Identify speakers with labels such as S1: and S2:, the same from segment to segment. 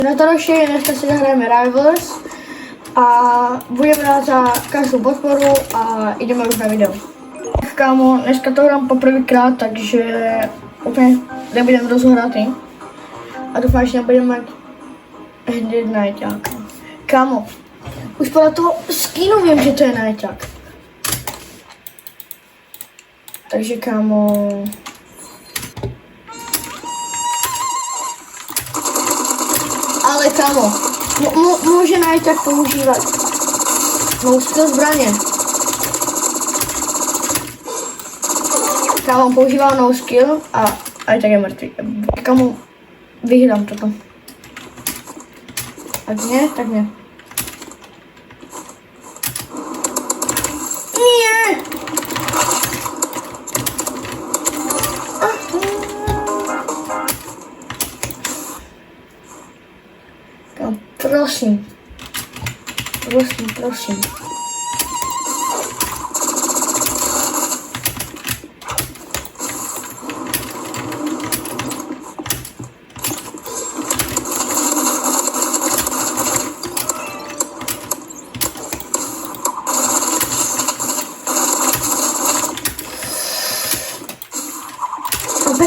S1: Gratoroši, dneska si zahrajeme Rivals a budem rád za každou podporu a ideme už na video. Tak kámo, dneska to hrám poprvýkrát, takže úplně nebudem rozhratý a doufám, že nebudem mať hned najťák. Kámo, už podle toho skinu vím, že to je najťák. Takže kámo... Ale kámo, může najťák používat skill zbraně. Kámo, používá no skill a aj tak je mrtvý. Kámo, vyhrám toto. Tak ne, tak ne. Nie! Kámo, prosím. Prosím.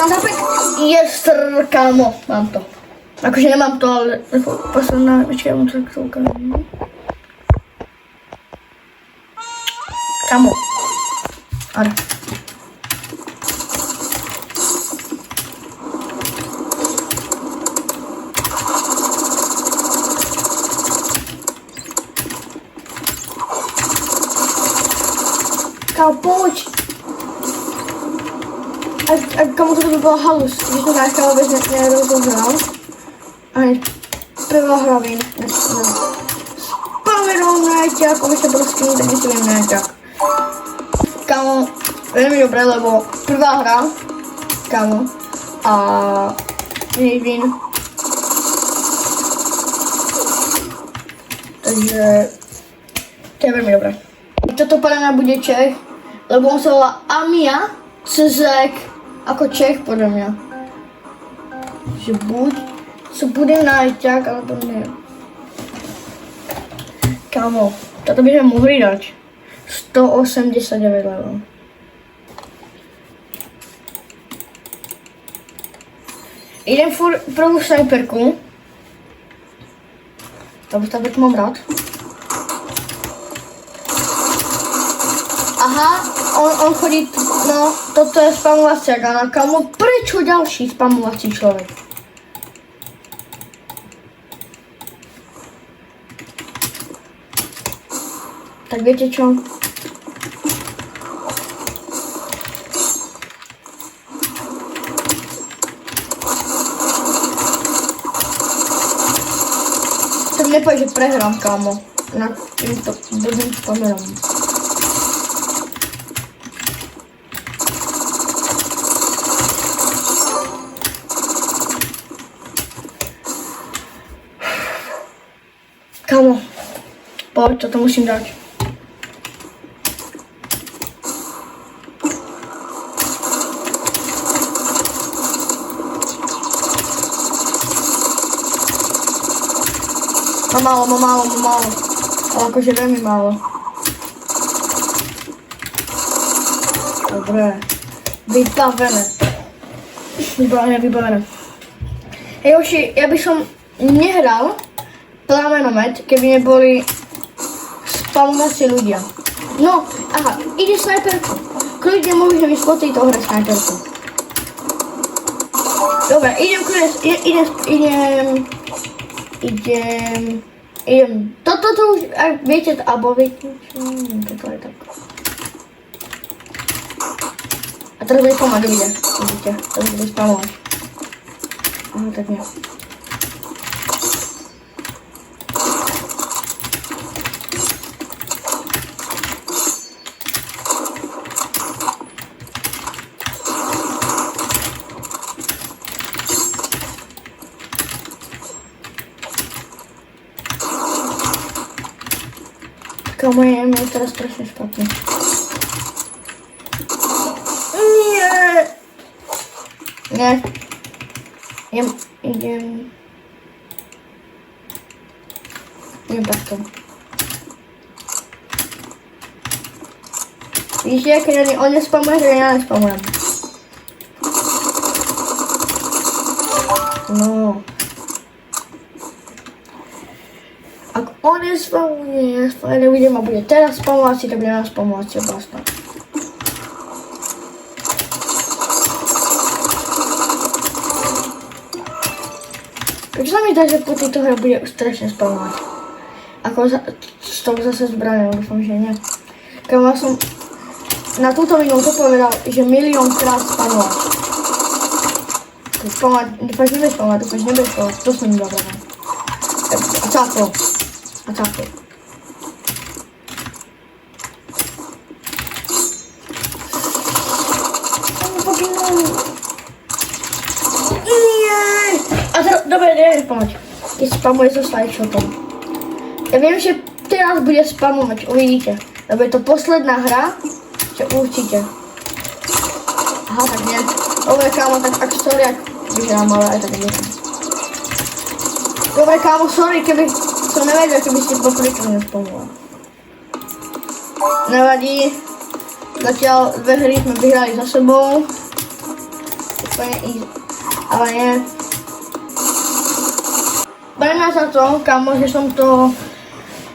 S1: Napek. Yes, kámo, mám to. Akože nemám to, ale posledná, počkej, mám to ukážem. Kámo. Áno. Kámo, poď. A komu to by byla halus, když to náška vůbec nerozhodral. A hned prvá hra vím. Spamenou najťák, aby se prostě tak si vím najťák. Kámo, velmi dobré, lebo prvá hra, kámo, a nejvín. Takže to je velmi dobré. Toto podle mě bude Čech, lebo on se volá Amia Cezek. Ako Čech podle mě. Že buď, co bude najťák, ale to nevím. Kámo, toto bychom mohli dát. 189 level. Idem furt pro sniperku. Tak mám rád. Aha, on chodí, no, toto je spamovací agana, kámo, prečo ďalší spamovací člověk? Tak viete čo? To mi nepovedz, že prehrám, kámo, na týmto blbým spamerom. Kámo, pojď, toto musím dát. Mám málo. Ale jakože velmi málo. Dobré. Vybavené. Hej hoši, ja by som nehral plamenomet, keby neboli spamovací ľudia. No, aha, ide snajperku. Kľudne môžem vyspotiť toho hre snajperku. Dobre, idem. Toto už, viete, alebo viete, toto je tak. A teraz bude pomáť, vidíte, to bude spamovať. Aha, tak nie. Kámo, je mi teraz strašne špatne. Nie. Idem. Idem takto. Vidíte, keď on nespamuje, tak ja nespamujem. No. Ak on nespamuje, ja nebudem a bude teraz spamovať si, tak budem nás spamovať si oblasť. Prečo sa mi zdá, že po tejto hre bude strašne spamovať? Ako s tou zase zbraňou, dúfam, že nie. Kámo, ja som na túto minútu povedal, že miliónkrát spamovať. Spamovať, dúfam, že nebudeš spamovať, dúfam, že nebudeš spamovať, to som mi dobré. A čapol. A čapol. Dobre, neviem spamovať. Keď spamuje so slideshotom. Ja viem, že teraz bude spamovať, uvidíte. Lebo je to posledná hra, čo určite. Aha, tak nie. Dobre, kámo, tak ak sorry, ak vyhrám, ale aj tak nie. Dobre, kámo, sorry, keby som nevedel, keby ste poprvýkrát nespamoval. Nevadí. Zatiaľ dve hry sme vyhrali za sebou. Úplne easy. Ale nie. Pre mňa za to, kámo, že som to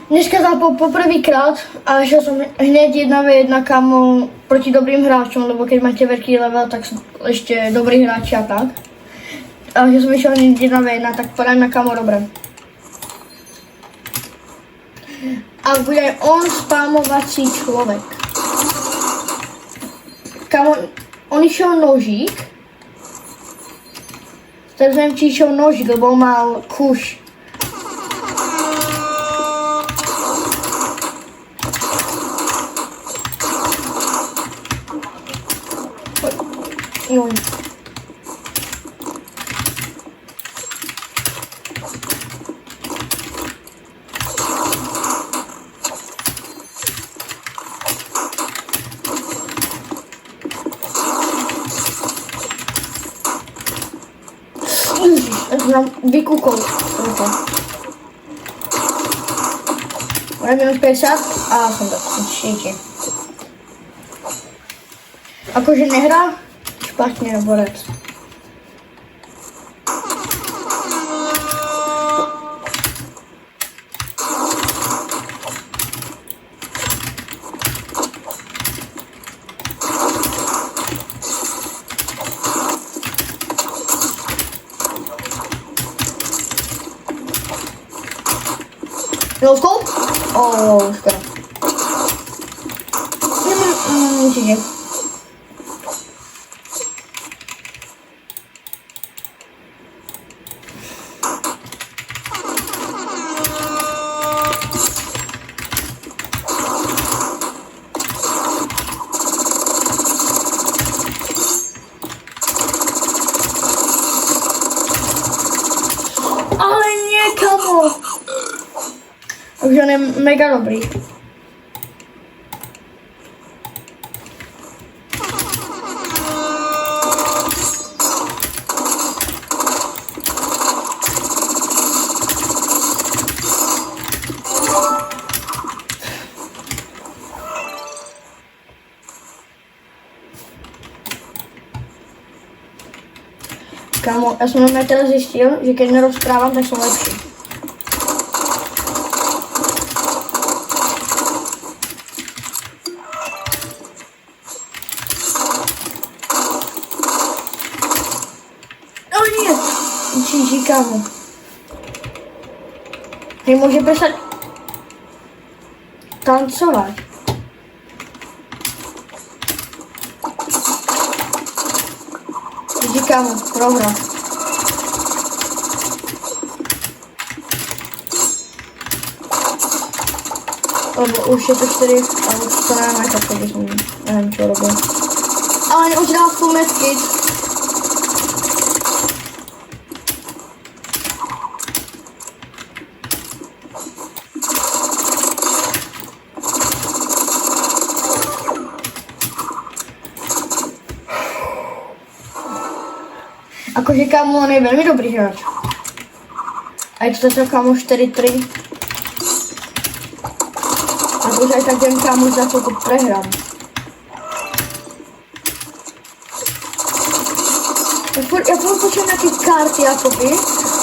S1: dneska zapol poprvýkrát a že som hneď 1v1, kámo, proti dobrým hráčom, lebo keď máte veľký level, tak sú ešte dobrí hráči a tak. A že som išiel hneď 1v1, tak pre mňa, kámo, dobre. A bude aj on spamovací človek. Kámo, on išiel nožík. Tak neviem, či išiel nožík, lebo mal kuš. Joj. Ja som nám vykúkol. Mám minus 50 a som to určite. Akože nehrá, špatne borec. No scope? Oh, škoda. Určite. Ale nie, kamo. Takže on je mega dobrý. Kámo, ja som na teraz zistil, že keď nerozprávam, tak som lepší. No nie! Čiži, kámo. Nemôže prestať tancovať. Čiži, kámo, prohra. Lebo už je to 4 a už to neviem aj takto, že som neviem čo robil. Ale už dal full medkit. Akože kámo, on je veľmi dobrý hráč. Aj to začal kámo 4-3. už aj tak viem, kam už za chvíľku prehrám. Ja furt počujem nejaké karty akoby,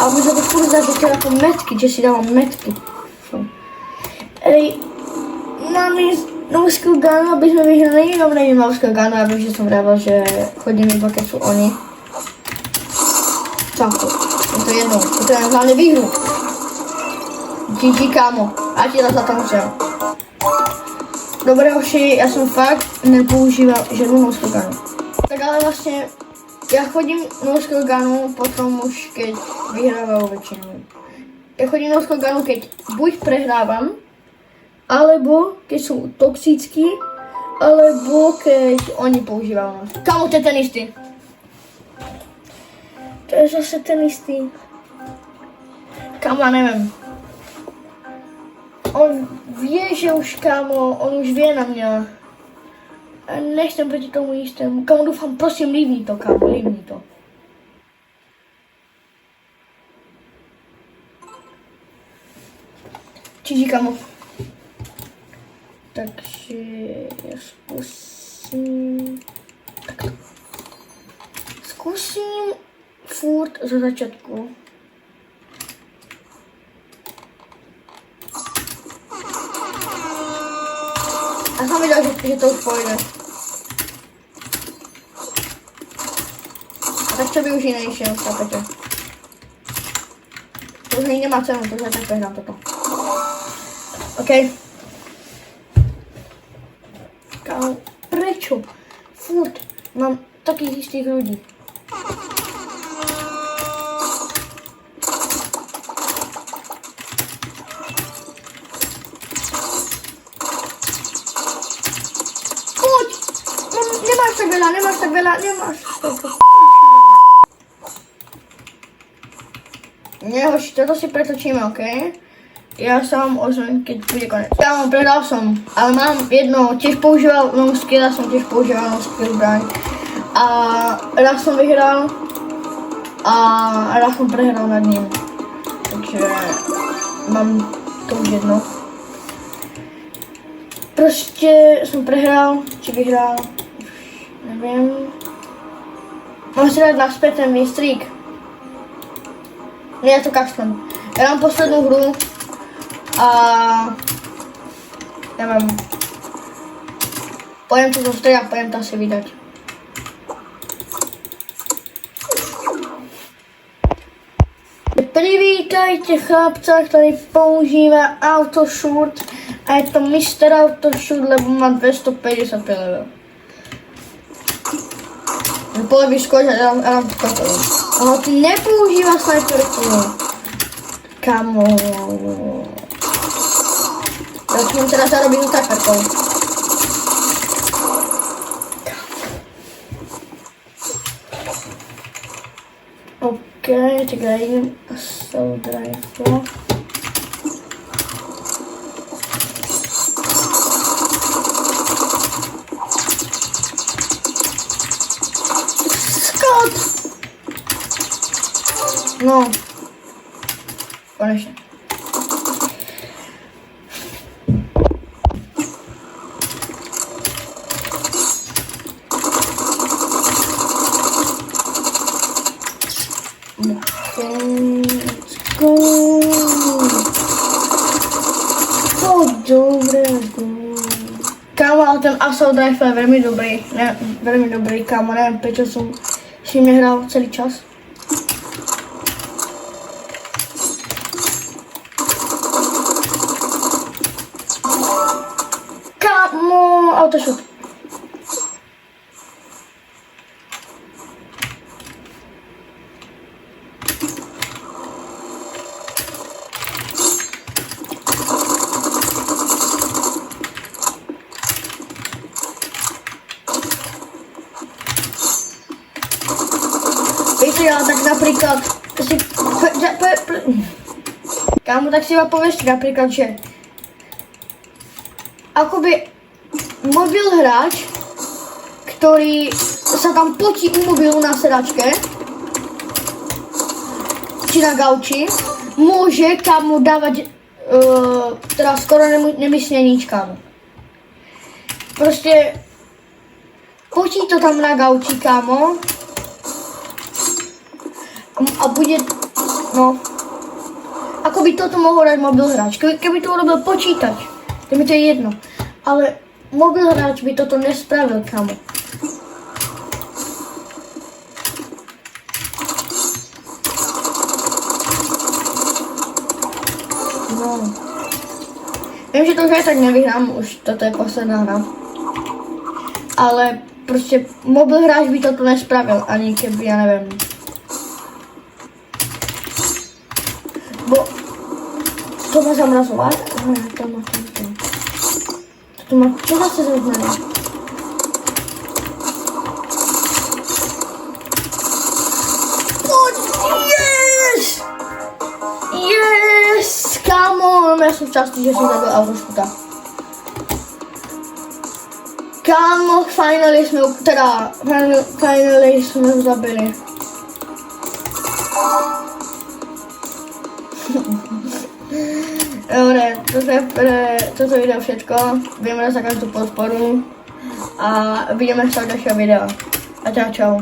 S1: ale mi sa to furt zdá, že to je ako metky, že si dávam metky. Ej, mám ísť do Skilganu, aby sme vyhrali, no neviem do Skilganu, ja viem, že som vravel, že chodím iba keď sú oni. Čauko, je to jedno, potrebujem hlavne výhru. GG kámo, a ti za to musím. Dobre hoši, ja som fakt nepoužíval žiadnu Skilganu. Tak ale vlastne, ja chodím do Skilganu potom už keď vyhrávajú väčšinou. Ja chodím do Skilganu, keď buď prehrávam, alebo keď sú toxickí, alebo keď oni používajú nás. Kamo, to je ten istý. To je zase ten istý. Kamo, ja neviem. On vie, že už kamo, on už vie na mňa. A nechcem proti tomu istému. Kamo, dúfam, prosím, líbni to, kamo, líbni to. Čiže, kamo. Takže ja skúsim takto. Skúsim furt zo začiatku. A som videl, že to už pôjde. A tak čo by už iné išiel, chápete? To už nemá cenu, to už aj tak prehrám toto. OK. Kámo, prečo? Furt mám takých istých ľudí. Poď! Nemáš tak veľa, nemáš tak veľa. Nehoši, toto si pretočíme, OK? Ja sa vám ozvem, keď bude konec. Ja vám prehral som, ale mám jedno, tiež používal long skill, ja som tiež používal long skill zbraň. A raz som vyhral a raz som prehral nad ním. Takže mám to už jedno. Proste som prehral, či vyhral, neviem. Mám si dať naspäť ten mistrík. Nie, ja to kašlem. Ja mám poslednú hru. A neviem, pojem to zostrieť a pojem to asi vydať. Privítajte chlapca, ktorý používa autoshoot a je to Mr. Autoshoot, lebo má 250 level. Polebíš skoč a dám skočový. Ale ty nepoužíva sniperku. Kamo. Začnem teraz zarobiť utakarkou. OK, tak ja idem assault rifle. Skot! No. Konečne. Kámo, ale ten assault rifle je veľmi dobrý, veľmi dobrý, kámo, neviem prečo som s ním nehral celý čas. Kámo, autoshoot. Ja tak napríklad si... Kámo, tak si iba povedzte napríklad, že akoby mobil hráč, ktorý sa tam potí u mobilu na sedačke, či na gauči, môže kámo dávať teda skoro nemyslí nič, kámo. Proste počí to tam na gauči, kámo. A bude, no, ako by toto mohol hrať mobil hráč. Keby to urobil počítač, to mi to je jedno. Ale mobil hráč by toto nespravil, kámo. No. Viem, že to už aj tak nevyhrám, už toto je posledná hra. Ale proste mobil hráč by toto nespravil, ani keby, ja neviem. Bo to má zamrazovať? To má tamto. To má čo zase znamená? Poď, yes! Yes! Kámo, ja som šťastný, že som zabil autošputa. Kámo, finally sme ho zabili. Dobre, toto je pre toto video všetko. Budeme za každú podporu a vidíme sa v ďalšieho videa. A čau.